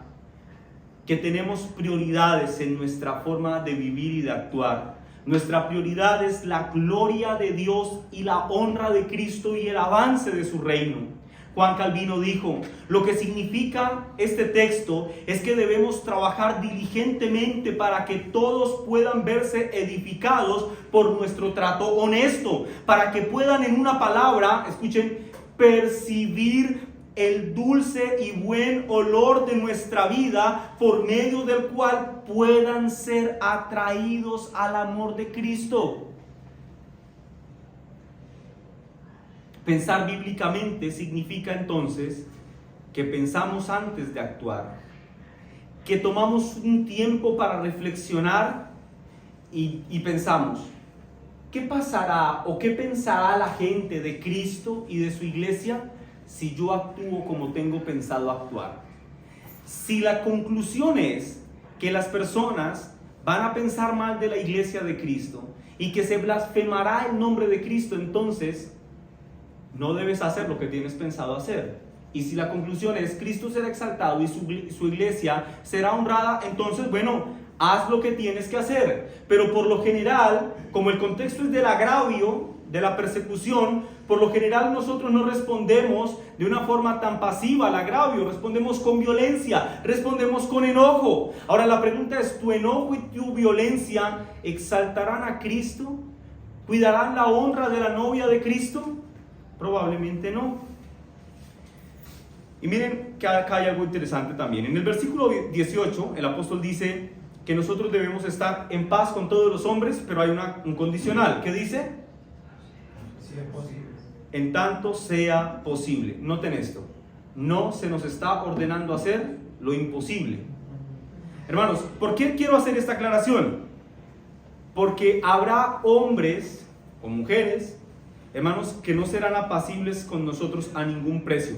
que tenemos prioridades en nuestra forma de vivir y de actuar. Nuestra prioridad es la gloria de Dios y la honra de Cristo y el avance de su reino. Juan Calvino dijo, lo que significa este texto es que debemos trabajar diligentemente para que todos puedan verse edificados por nuestro trato honesto, para que puedan, en una palabra, escuchen, percibir el dulce y buen olor de nuestra vida, por medio del cual puedan ser atraídos al amor de Cristo. Pensar bíblicamente significa entonces que pensamos antes de actuar, que tomamos un tiempo para reflexionar y pensamos, ¿qué pasará o qué pensará la gente de Cristo y de su iglesia si yo actúo como tengo pensado actuar? Si la conclusión es que las personas van a pensar mal de la iglesia de Cristo y que se blasfemará el nombre de Cristo, entonces no debes hacer lo que tienes pensado hacer. Y si la conclusión es Cristo será exaltado y su iglesia será honrada, entonces bueno, haz lo que tienes que hacer. Pero por lo general, como el contexto es del agravio, de la persecución, por lo general nosotros no respondemos de una forma tan pasiva al agravio, respondemos con violencia, respondemos con enojo. Ahora la pregunta es, ¿tu enojo y tu violencia exaltarán a Cristo? ¿Cuidarán la honra de la novia de Cristo? Probablemente no. Y miren que acá hay algo interesante también. En el versículo 18, el apóstol dice que nosotros debemos estar en paz con todos los hombres, pero hay un condicional. ¿Qué dice? Si es posible. En tanto sea posible. Noten esto. No se nos está ordenando hacer lo imposible. Hermanos, ¿por qué quiero hacer esta aclaración? Porque habrá hombres o mujeres, hermanos, que no serán apacibles con nosotros a ningún precio.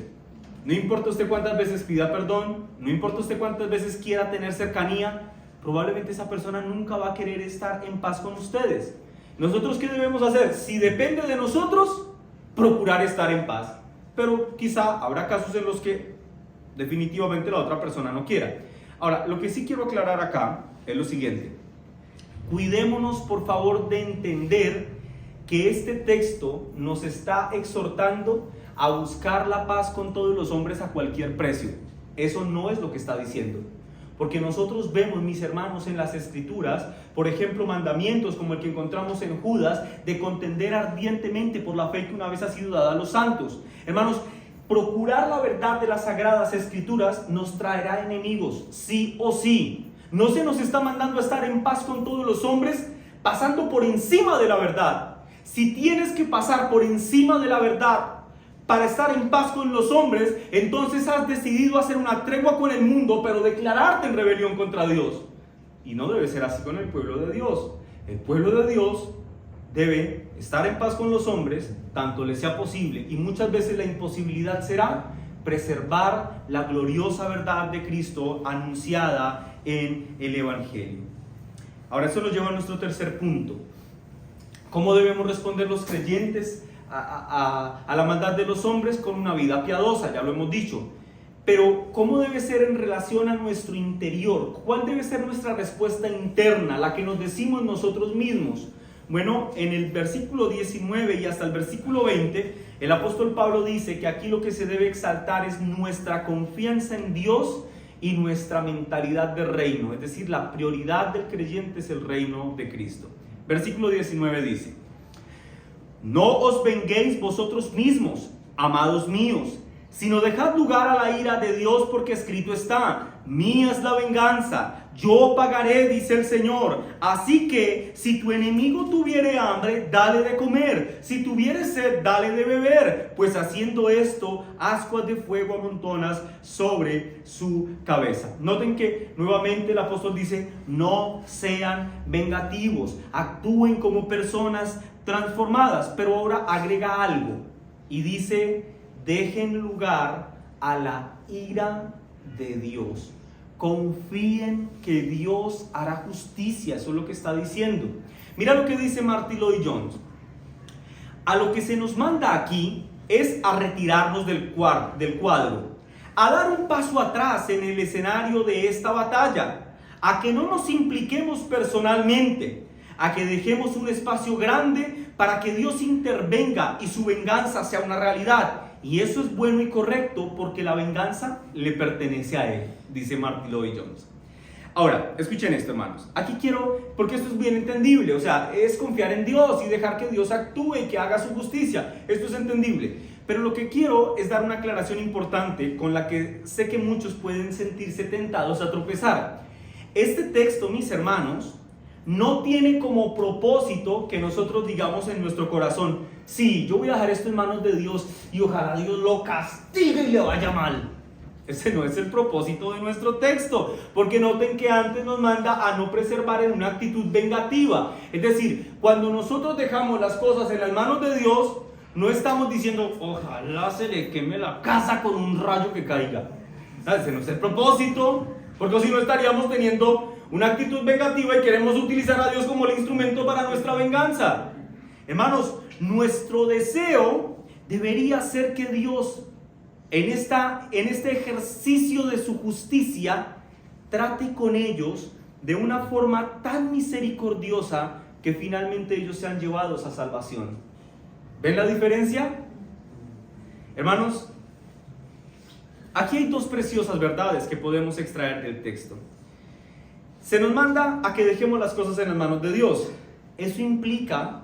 No importa usted cuántas veces pida perdón, no importa usted cuántas veces quiera tener cercanía, probablemente esa persona nunca va a querer estar en paz con ustedes. ¿Nosotros qué debemos hacer? Si depende de nosotros, procurar estar en paz. Pero quizá habrá casos en los que definitivamente la otra persona no quiera. Ahora, lo que sí quiero aclarar acá es lo siguiente. Cuidémonos, por favor, de entender que este texto nos está exhortando a buscar la paz con todos los hombres a cualquier precio. Eso no es lo que está diciendo. Porque nosotros vemos, mis hermanos, en las Escrituras, por ejemplo, mandamientos como el que encontramos en Judas, de contender ardientemente por la fe que una vez ha sido dada a los santos. Hermanos, procurar la verdad de las Sagradas Escrituras nos traerá enemigos, sí o sí. No se nos está mandando a estar en paz con todos los hombres, pasando por encima de la verdad. Si tienes que pasar por encima de la verdad para estar en paz con los hombres, entonces has decidido hacer una tregua con el mundo, pero declararte en rebelión contra Dios. Y no debe ser así con el pueblo de Dios. El pueblo de Dios debe estar en paz con los hombres, tanto les sea posible, y muchas veces la imposibilidad será preservar la gloriosa verdad de Cristo anunciada en el Evangelio. Ahora eso nos lleva a nuestro tercer punto. ¿Cómo debemos responder los creyentes a la maldad de los hombres? Con una vida piadosa, ya lo hemos dicho. Pero ¿cómo debe ser en relación a nuestro interior? ¿Cuál debe ser nuestra respuesta interna, la que nos decimos nosotros mismos? Bueno, en el versículo 19 y hasta el versículo 20, el apóstol Pablo dice que aquí lo que se debe exaltar es nuestra confianza en Dios y nuestra mentalidad de reino. Es decir, la prioridad del creyente es el reino de Cristo. Versículo 19 dice: no os venguéis vosotros mismos, amados míos, sino dejad lugar a la ira de Dios, porque escrito está: mía es la venganza, yo pagaré, dice el Señor. Así que si tu enemigo tuviere hambre, dale de comer; si tuviere sed, dale de beber, pues haciendo esto, ascuas de fuego amontonas sobre su cabeza. Noten que nuevamente el apóstol dice: no sean vengativos, actúen como personas transformadas. Pero ahora agrega algo y dice: dejen lugar a la ira de Dios. Confíen que Dios hará justicia. Eso es lo que está diciendo. Mira lo que dice Martyn Lloyd-Jones. A lo que se nos manda aquí es a retirarnos del cuadro, a dar un paso atrás en el escenario de esta batalla, a que no nos impliquemos personalmente, a que dejemos un espacio grande para que Dios intervenga y su venganza sea una realidad. Y eso es bueno y correcto, porque la venganza le pertenece a Él, dice Martyn Lloyd-Jones. Ahora, escuchen esto, hermanos. Aquí quiero, porque esto es bien entendible, o sea, es confiar en Dios y dejar que Dios actúe y que haga su justicia. Esto es entendible. Pero lo que quiero es dar una aclaración importante con la que sé que muchos pueden sentirse tentados a tropezar. Este texto, mis hermanos, no tiene como propósito que nosotros digamos en nuestro corazón: sí, yo voy a dejar esto en manos de Dios y ojalá Dios lo castigue y le vaya mal. Ese no es el propósito de nuestro texto, porque noten que antes nos manda a no preservar en una actitud vengativa. Es decir, cuando nosotros dejamos las cosas en las manos de Dios, no estamos diciendo: ojalá se le queme la casa con un rayo que caiga. Ese no es el propósito, porque si no estaríamos teniendo una actitud vengativa y queremos utilizar a Dios como el instrumento para nuestra venganza. Hermanos, nuestro deseo debería ser que Dios en este ejercicio de su justicia trate con ellos de una forma tan misericordiosa que finalmente ellos sean llevados a salvación. ¿Ven la diferencia? Hermanos, aquí hay dos preciosas verdades que podemos extraer del texto. Se nos manda a que dejemos las cosas en las manos de Dios. Eso implica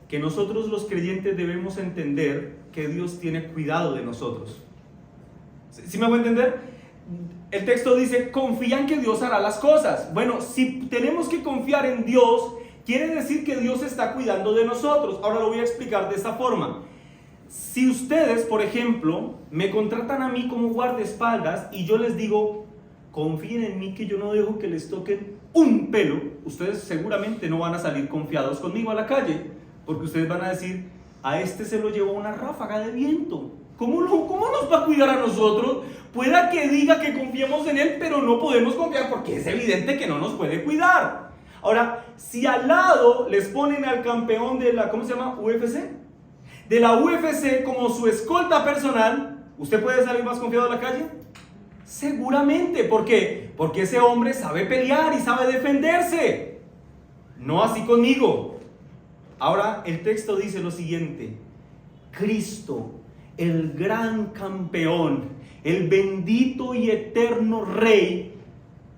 que nosotros los creyentes debemos entender que Dios tiene cuidado de nosotros. ¿Sí me hago entender? El texto dice, confían que Dios hará las cosas. Bueno, si tenemos que confiar en Dios, quiere decir que Dios está cuidando de nosotros. Ahora lo voy a explicar de esta forma. Si ustedes, por ejemplo, me contratan a mí como guardaespaldas y yo les digo, confíen en mí que yo no dejo que les toquen un pelo, ustedes seguramente no van a salir confiados conmigo a la calle, porque ustedes van a decir, a este se lo llevó una ráfaga de viento. ¿Cómo nos va a cuidar a nosotros? Pueda que diga que confiemos en él, pero no podemos confiar porque es evidente que no nos puede cuidar. Ahora, si al lado les ponen al campeón de la, ¿cómo se llama? UFC. De la UFC como su escolta personal, ¿usted puede salir más confiado a la calle? Seguramente. ¿Por qué? Porque ese hombre sabe pelear y sabe defenderse. No así conmigo. Ahora el texto dice lo siguiente: Cristo, el gran campeón, el bendito y eterno Rey,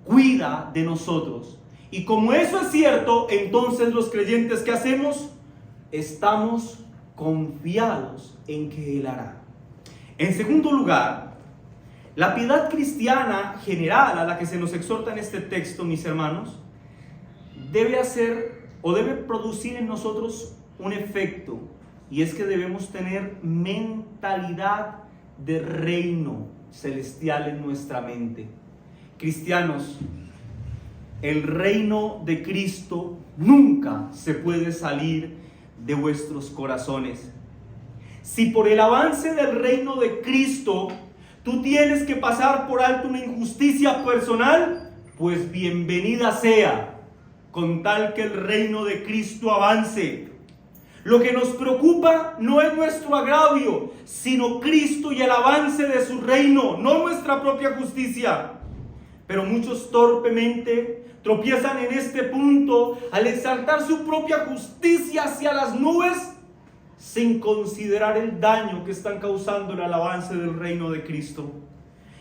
cuida de nosotros. Y como eso es cierto, entonces los creyentes, ¿qué hacemos? Estamos confiados en que Él hará. En segundo lugar, la piedad cristiana general a la que se nos exhorta en este texto, mis hermanos, debe hacer o debe producir en nosotros un efecto, y es que debemos tener mentalidad de reino celestial en nuestra mente. Cristianos, el reino de Cristo nunca se puede salir de vuestros corazones. Si por el avance del reino de Cristo tú tienes que pasar por alto una injusticia personal, pues bienvenida sea, con tal que el reino de Cristo avance. Lo que nos preocupa no es nuestro agravio, sino Cristo y el avance de su reino, no nuestra propia justicia. Pero muchos torpemente tropiezan en este punto al exaltar su propia justicia hacia las nubes, sin considerar el daño que están causando el avance del reino de Cristo.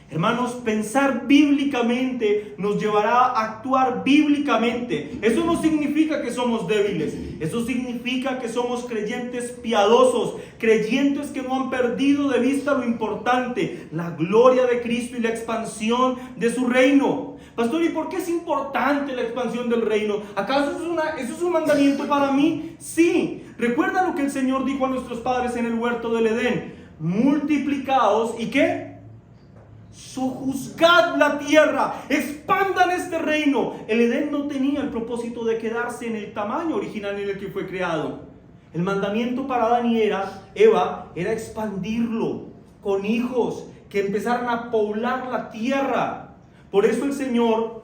Hermanos, pensar bíblicamente nos llevará a actuar bíblicamente. Eso no significa que somos débiles. Eso significa que somos creyentes piadosos, creyentes que no han perdido de vista lo importante, la gloria de Cristo y la expansión de su reino. Pastor, ¿y por qué es importante la expansión del reino? ¿Acaso eso es un mandamiento para mí? Sí. Recuerda lo que el Señor dijo a nuestros padres en el huerto del Edén: multiplicaos y ¿qué? Sojuzgad la tierra, expandan este reino. El Edén no tenía el propósito de quedarse en el tamaño original en el que fue creado. El mandamiento para Adán y Eva era expandirlo con hijos que empezaran a poblar la tierra. Por eso el Señor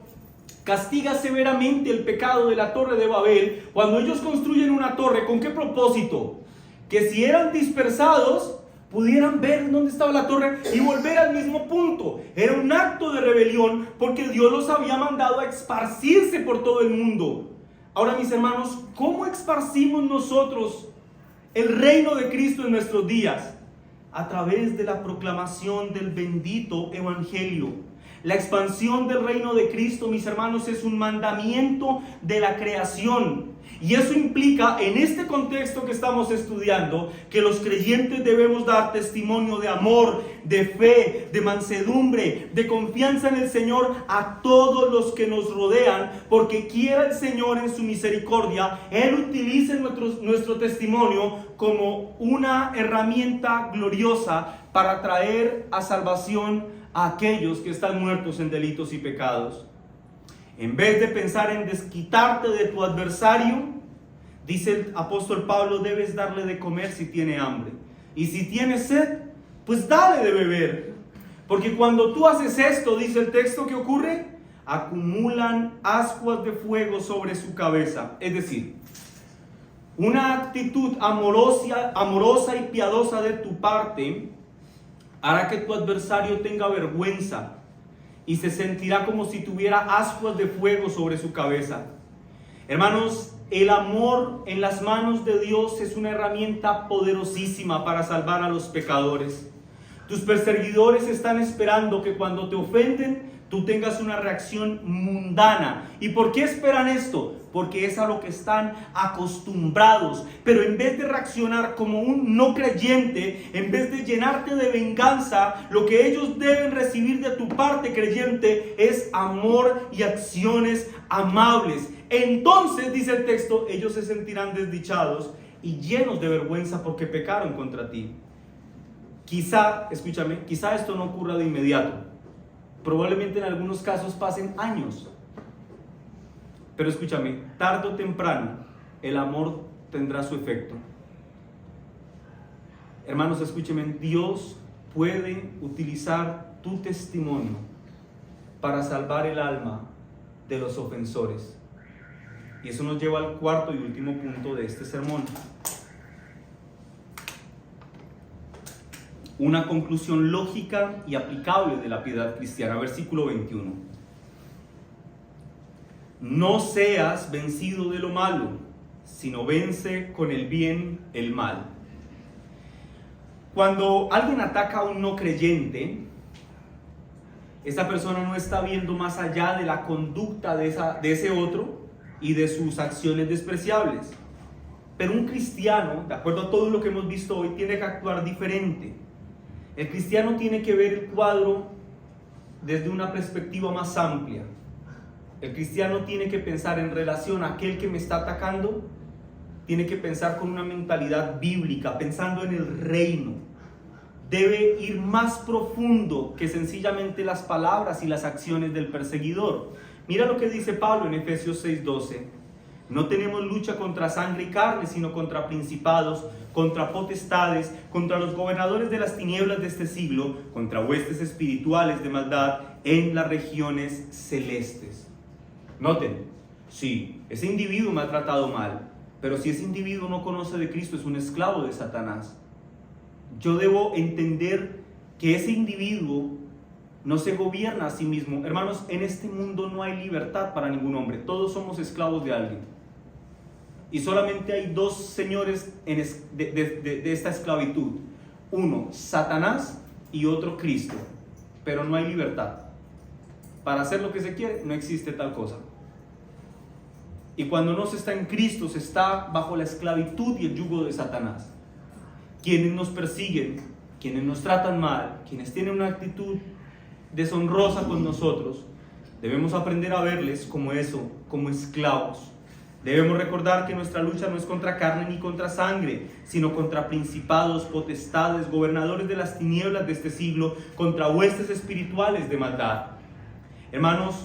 castiga severamente el pecado de la torre de Babel cuando ellos construyen una torre. ¿Con qué propósito? Que si eran dispersados pudieran ver dónde estaba la torre y volver al mismo punto. Era un acto de rebelión porque Dios los había mandado a esparcirse por todo el mundo. Ahora, mis hermanos, ¿cómo esparcimos nosotros el reino de Cristo en nuestros días? A través de la proclamación del bendito evangelio. La expansión del reino de Cristo, mis hermanos, es un mandamiento de la creación. Y eso implica, en este contexto que estamos estudiando, que los creyentes debemos dar testimonio de amor, de fe, de mansedumbre, de confianza en el Señor a todos los que nos rodean, porque quiera el Señor en su misericordia, Él utilice nuestro testimonio como una herramienta gloriosa para traer a salvación a aquellos que están muertos en delitos y pecados. En vez de pensar en desquitarte de tu adversario, dice el apóstol Pablo, debes darle de comer si tiene hambre. Y si tiene sed, pues dale de beber. Porque cuando tú haces esto, dice el texto, ¿qué ocurre? Acumulan ascuas de fuego sobre su cabeza. Es decir, Una actitud amorosa y piadosa de tu parte hará que tu adversario tenga vergüenza y se sentirá como si tuviera ascuas de fuego sobre su cabeza. Hermanos, el amor en las manos de Dios es una herramienta poderosísima para salvar a los pecadores. Tus perseguidores están esperando que cuando te ofenden, tú tengas una reacción mundana. ¿Y por qué esperan esto? Porque es a lo que están acostumbrados. Pero en vez de reaccionar como un no creyente, en vez de llenarte de venganza, lo que ellos deben recibir de tu parte creyente es amor y acciones amables. Entonces, dice el texto, ellos se sentirán desdichados y llenos de vergüenza porque pecaron contra ti. Quizá, escúchame, quizá esto no ocurra de inmediato. Probablemente en algunos casos pasen años. Pero escúchame, tarde o temprano el amor tendrá su efecto. Hermanos, escúchame, Dios puede utilizar tu testimonio para salvar el alma de los ofensores. Y eso nos lleva al cuarto y último punto de este sermón. Una conclusión lógica y aplicable de la piedad cristiana. Versículo 21. No seas vencido de lo malo, sino vence con el bien el mal. Cuando alguien ataca a un no creyente, esa persona no está viendo más allá de la conducta de ese otro y de sus acciones despreciables. Pero un cristiano, de acuerdo a todo lo que hemos visto hoy, tiene que actuar diferente. El cristiano tiene que ver el cuadro desde una perspectiva más amplia. El cristiano tiene que pensar en relación a aquel que me está atacando, tiene que pensar con una mentalidad bíblica, pensando en el reino. Debe ir más profundo que sencillamente las palabras y las acciones del perseguidor. Mira lo que dice Pablo en Efesios 6:12. No tenemos lucha contra sangre y carne, sino contra principados, contra potestades, contra los gobernadores de las tinieblas de este siglo, contra huestes espirituales de maldad en las regiones celestes. Noten, sí, ese individuo me ha tratado mal, pero si ese individuo no conoce de Cristo, es un esclavo de Satanás. Yo debo entender que ese individuo no se gobierna a sí mismo. Hermanos, en este mundo no hay libertad para ningún hombre. Todos somos esclavos de alguien. Y solamente hay dos señores de esta esclavitud. Uno, Satanás, y otro, Cristo. Pero no hay libertad. Para hacer lo que se quiere, no existe tal cosa. Y cuando no se está en Cristo, se está bajo la esclavitud y el yugo de Satanás. Quienes nos persiguen, quienes nos tratan mal, quienes tienen una actitud deshonrosa con nosotros, debemos aprender a verles como eso, como esclavos. Debemos recordar que nuestra lucha no es contra carne ni contra sangre, sino contra principados, potestades, gobernadores de las tinieblas de este siglo, contra huestes espirituales de maldad. Hermanos,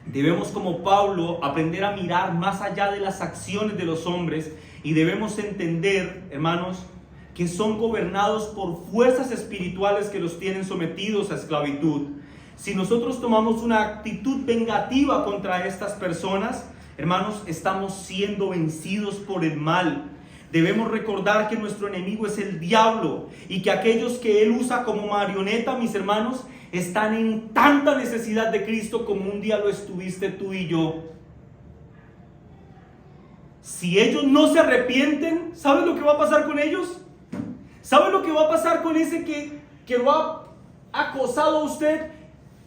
debemos, como Pablo, aprender a mirar más allá de las acciones de los hombres y debemos entender, hermanos, que son gobernados por fuerzas espirituales que los tienen sometidos a esclavitud. Si nosotros tomamos una actitud vengativa contra estas personas, hermanos, estamos siendo vencidos por el mal. Debemos recordar que nuestro enemigo es el diablo y que aquellos que él usa como marioneta, mis hermanos, están en tanta necesidad de Cristo como un día lo estuviste tú y yo. Si ellos no se arrepienten, ¿sabes lo que va a pasar con ellos? ¿Sabe lo que va a pasar con ese que lo ha acosado a usted,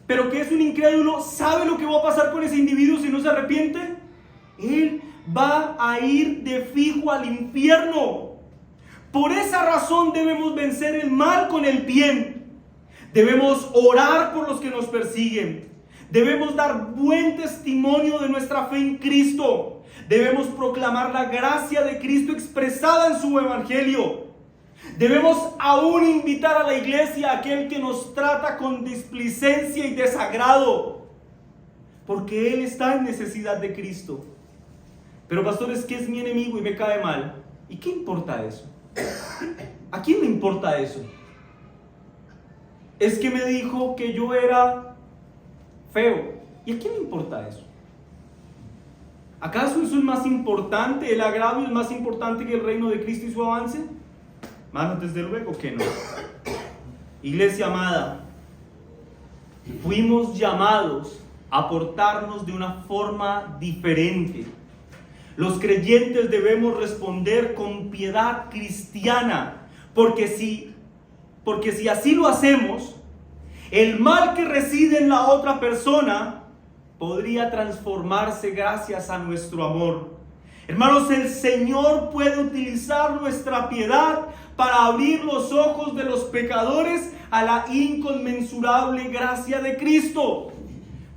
pero que es un incrédulo? ¿Sabe lo que va a pasar con ese individuo si no se arrepiente? Él va a ir de fijo al infierno. Por esa razón debemos vencer el mal con el bien. Debemos orar por los que nos persiguen. Debemos dar buen testimonio de nuestra fe en Cristo. Debemos proclamar la gracia de Cristo expresada en su evangelio. Debemos aún invitar a la iglesia a aquel que nos trata con displicencia y desagrado, porque él está en necesidad de Cristo. Pero pastor, es que es mi enemigo y me cae mal. ¿Y qué importa eso? ¿A quién le importa eso? Es que me dijo que yo era feo. ¿Y a quién le importa eso? ¿Acaso eso es más importante, el agravio es más importante que el reino de Cristo y su avance? Hermanos, desde luego que no. Iglesia amada, fuimos llamados a portarnos de una forma diferente. Los creyentes debemos responder con piedad cristiana, porque si así lo hacemos, el mal que reside en la otra persona podría transformarse gracias a nuestro amor. Hermanos, el Señor puede utilizar nuestra piedad para abrir los ojos de los pecadores a la inconmensurable gracia de Cristo.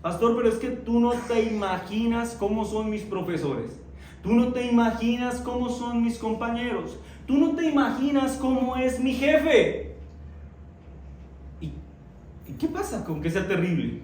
Pastor, pero es que tú no te imaginas cómo son mis profesores. Tú no te imaginas cómo son mis compañeros. Tú no te imaginas cómo es mi jefe. ¿Y qué pasa con que sea terrible?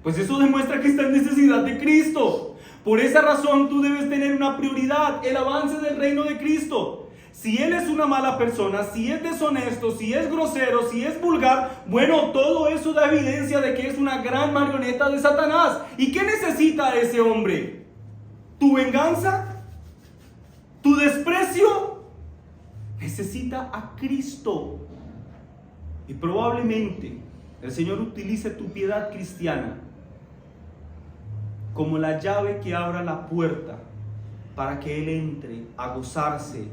Pues eso demuestra que está en necesidad de Cristo. Por esa razón tú debes tener una prioridad, el avance del reino de Cristo. Si él es una mala persona, si es deshonesto, si es grosero, si es vulgar, bueno, todo eso da evidencia de que es una gran marioneta de Satanás. ¿Y qué necesita ese hombre? ¿Tu venganza? ¿Tu desprecio? Necesita a Cristo. Y probablemente el Señor utilice tu piedad cristiana como la llave que abra la puerta para que Él entre a gozarse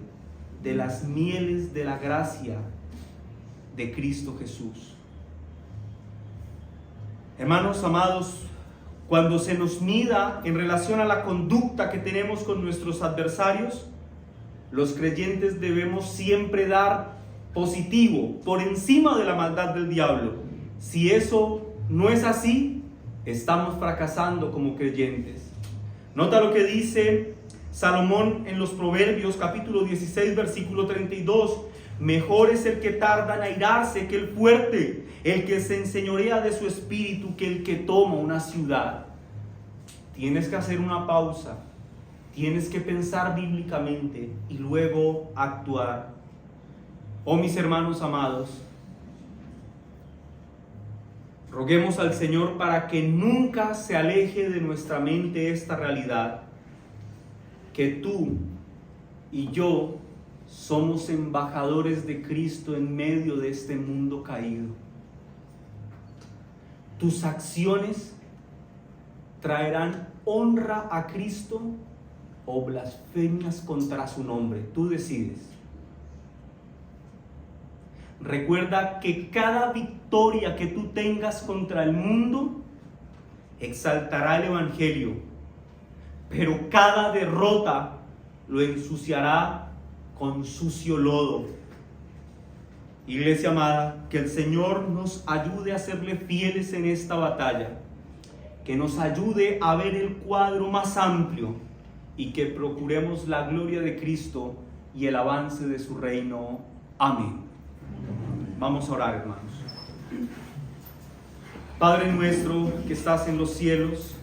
de las mieles de la gracia de Cristo Jesús. Hermanos amados, cuando se nos mida en relación a la conducta que tenemos con nuestros adversarios, los creyentes debemos siempre dar positivo por encima de la maldad del diablo. Si eso no es así, estamos fracasando como creyentes. Nota lo que dice Salomón en los Proverbios, capítulo 16, versículo 32. Mejor es el que tarda en airarse que el fuerte, el que se enseñorea de su espíritu que el que toma una ciudad. Tienes que hacer una pausa, tienes que pensar bíblicamente y luego actuar. Oh mis hermanos amados, roguemos al Señor para que nunca se aleje de nuestra mente esta realidad, que tú y yo somos embajadores de Cristo en medio de este mundo caído. Tus acciones traerán honra a Cristo o blasfemias contra su nombre. Tú decides. Recuerda que cada victoria que tú tengas contra el mundo exaltará el Evangelio, pero cada derrota lo ensuciará con sucio lodo. Iglesia amada, que el Señor nos ayude a serle fieles en esta batalla, que nos ayude a ver el cuadro más amplio y que procuremos la gloria de Cristo y el avance de su reino. Amén. Vamos a orar, hermanos. Padre nuestro que estás en los cielos,